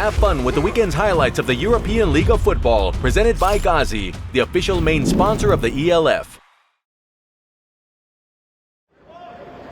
Have fun with the weekend's highlights of the European League of Football, presented by Gauzy, the official main sponsor of the ELF.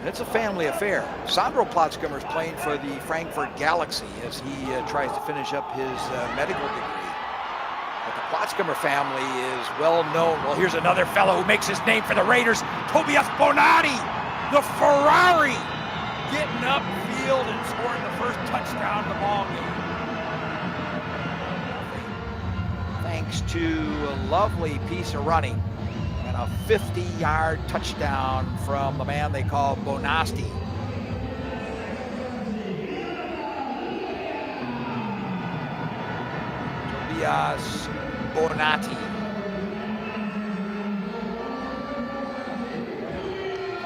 It's a family affair. Sandro Platzkummer is playing for the Frankfurt Galaxy as he tries to finish up his medical degree. But the Platzkummer family is well known. Well, here's another fellow who makes his name for the Raiders, Toby Bonady, the Ferrari, getting upfield and scoring the first touchdown of the ball game. Thanks to a lovely piece of running and a 50-yard touchdown from the man they call Bonasti. Tobias Bonati.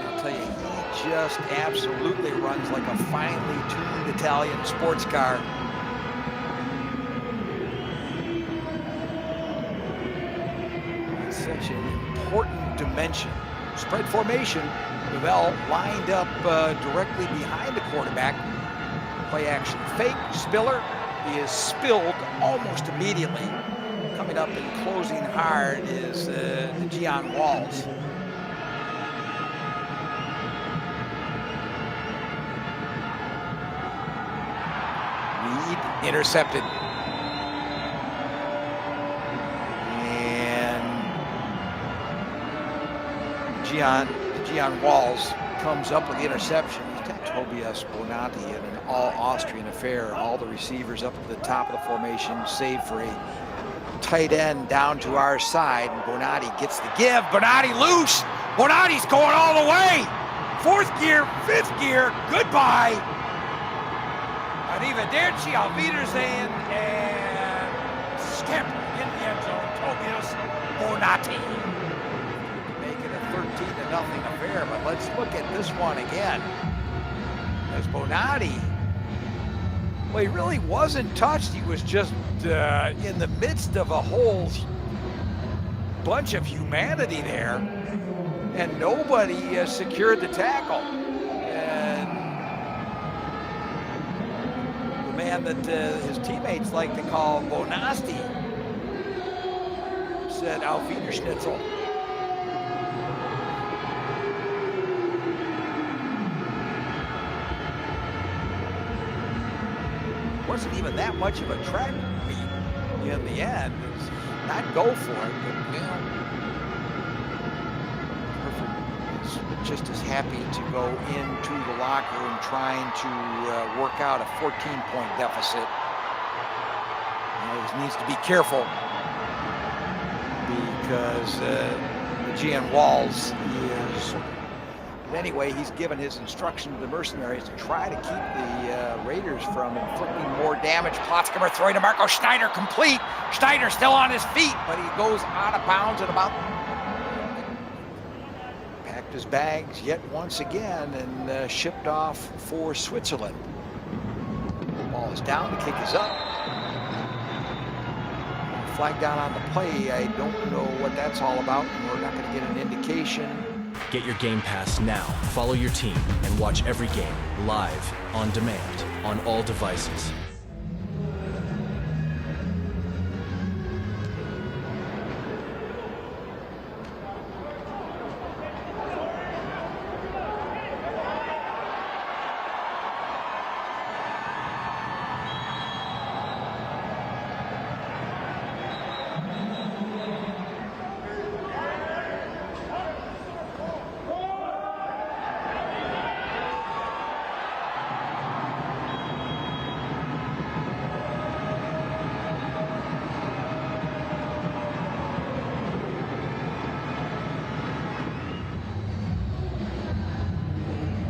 I'll tell you, he just absolutely runs like a finely tuned Italian sports car. Such an important dimension. Spread formation. Duvel lined up directly behind the quarterback. Play action fake. Spiller. He is spilled almost immediately. Coming up and closing hard is the Gian Walls. Reed intercepted. Gian Walls comes up with the interception. Tobias Bonati in an all-Austrian affair. All the receivers up at the top of the formation, save for a tight end down to our side. And Bonati gets the give. Bonati loose. Bonati's going all the way. Fourth gear, fifth gear. Goodbye. Arrivederci, auf Wiedersehen, and scamper in the end zone. Tobias Bonati. 13-0 affair, but let's look at this one again. As Bonati, well, he really wasn't touched. He was just in the midst of a whole bunch of humanity there, and nobody secured the tackle. And the man that his teammates like to call Bonasti said, "Auf Wiederschnitzel." Wasn't even that much of a track meet in the end. It was not go for it, but you know, Perfect is just as happy to go into the locker room trying to work out a 14-point deficit. He needs to be careful because the Gian Walls is. But anyway, he's given his instruction to the Mercenaries to try to keep the Raiders from inflicting more damage. Platzkummer throwing to Marco Schneider, complete. Schneider still on his feet, but he goes out of bounds at about... Packed his bags yet once again and shipped off for Switzerland. Ball is down, the kick is up. Flag down on the play. I don't know what that's all about, and we're not going to get an indication. Get your Game Pass now. Follow your team and watch every game live, on demand, on all devices.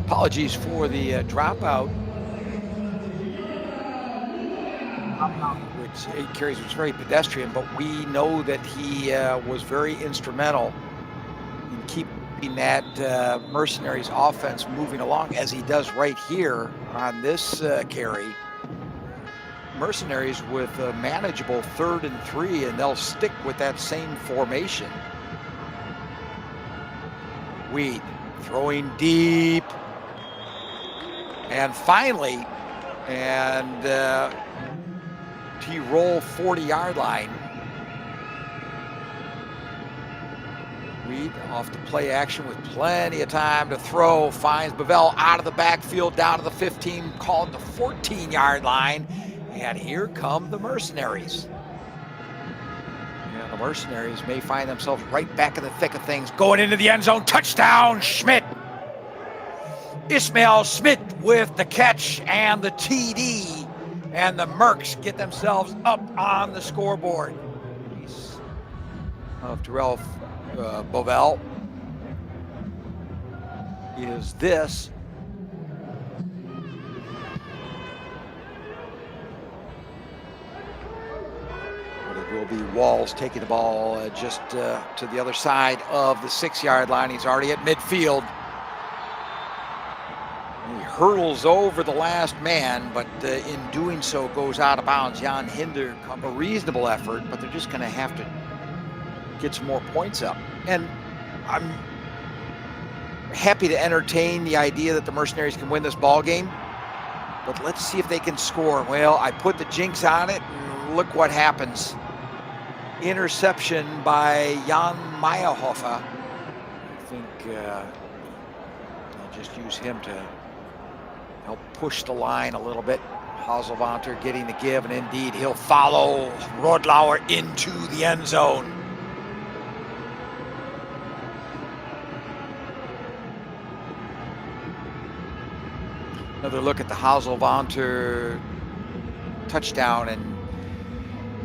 Apologies for the dropout, which Carries was very pedestrian, but we know that he was very instrumental in keeping that Mercenaries offense moving along, as he does right here on this carry. Mercenaries with a manageable 3rd and 3, and they'll stick with that same formation. Weed throwing deep. And finally, Tirol 40-yard line. Reed off the play action with plenty of time to throw. Finds Bovell out of the backfield down to the 15, called the 14-yard line. And here come the Mercenaries. Yeah, the Mercenaries may find themselves right back in the thick of things. Going into the end zone. Touchdown, Schmidt. Ismail Schmidt with the catch and the TD. And the Mercs get themselves up on the scoreboard. Of Tirol Bovell is this. But it will be Walls taking the ball just to the other side of the 6-yard line. He's already at midfield. He hurdles over the last man, but in doing so goes out of bounds. Jan Hinder, a reasonable effort, but they're just going to have to get some more points up. And I'm happy to entertain the idea that the Mercenaries can win this ball game, but let's see if they can score. Well, I put the jinx on it, and look what happens. Interception by Jan Meyerhofer. I think I'll just use him to help push the line a little bit. Haselwanter getting the give, and indeed he'll follow Rodlauer into the end zone. Another look at the Haselwanter touchdown, and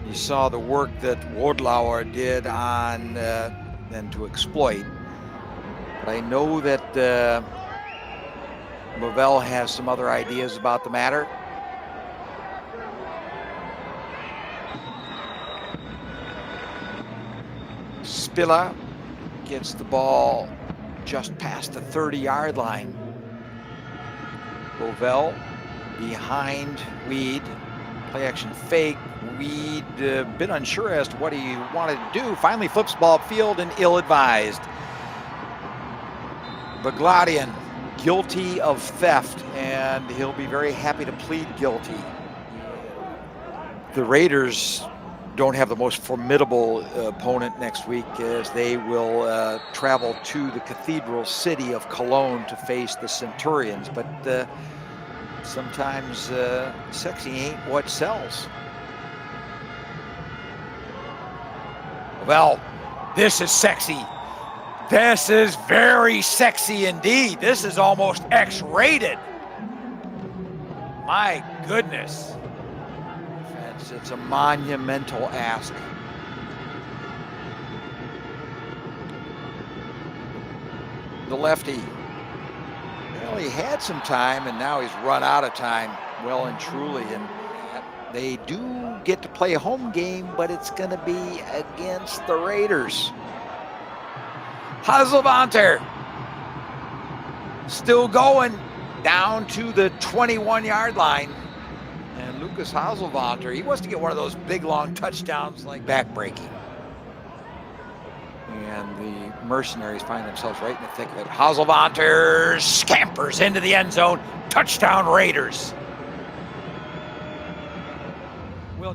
you saw the work that Rodlauer did on then to exploit. But I know that Bovell has some other ideas about the matter. Spiller gets the ball just past the 30-yard line. Bovell behind Weed. Play action fake. Weed been unsure as to what he wanted to do. Finally flips the ball upfield and ill-advised. Bagladian guilty of theft, and he'll be very happy to plead guilty. The Raiders don't have the most formidable opponent next week, as they will travel to the cathedral city of Cologne to face the Centurions. But sometimes sexy ain't what sells. Well, this is sexy. This is very sexy indeed. This is almost X-rated. My goodness. It's a monumental ask. The lefty. Well, he had some time, and now he's run out of time, well and truly. And they do get to play a home game, but it's going to be against the Raiders. Haselwanter still going down to the 21-yard line. And Lucas Haselwanter, he wants to get one of those big, long touchdowns like backbreaking. And the Mercenaries find themselves right in the thick of it. Haselwanter scampers into the end zone. Touchdown, Raiders. Well,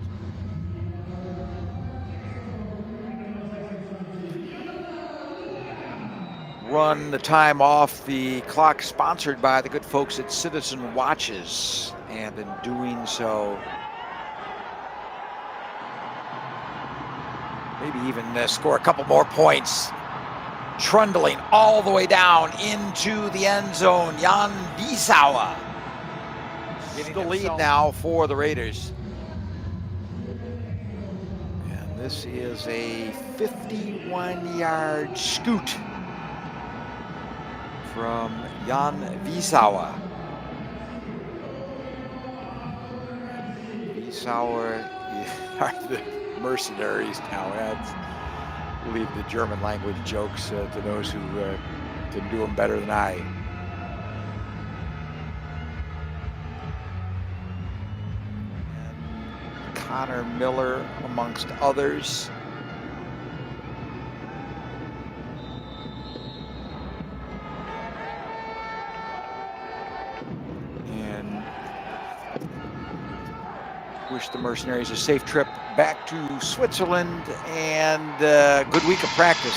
run the time off the clock, sponsored by the good folks at Citizen Watches. And in doing so, maybe even score a couple more points. Trundling all the way down into the end zone, Jan Wiesauer. Getting the lead now for the Raiders. And this is a 51-yard scoot from Jan Wiesauer. Wiesauer are the Mercenaries now. I'll leave the German language jokes to those who can do them better than I. And Connor Miller amongst others. Wish the the Mercenaries a safe trip back to Switzerland and good week of practice.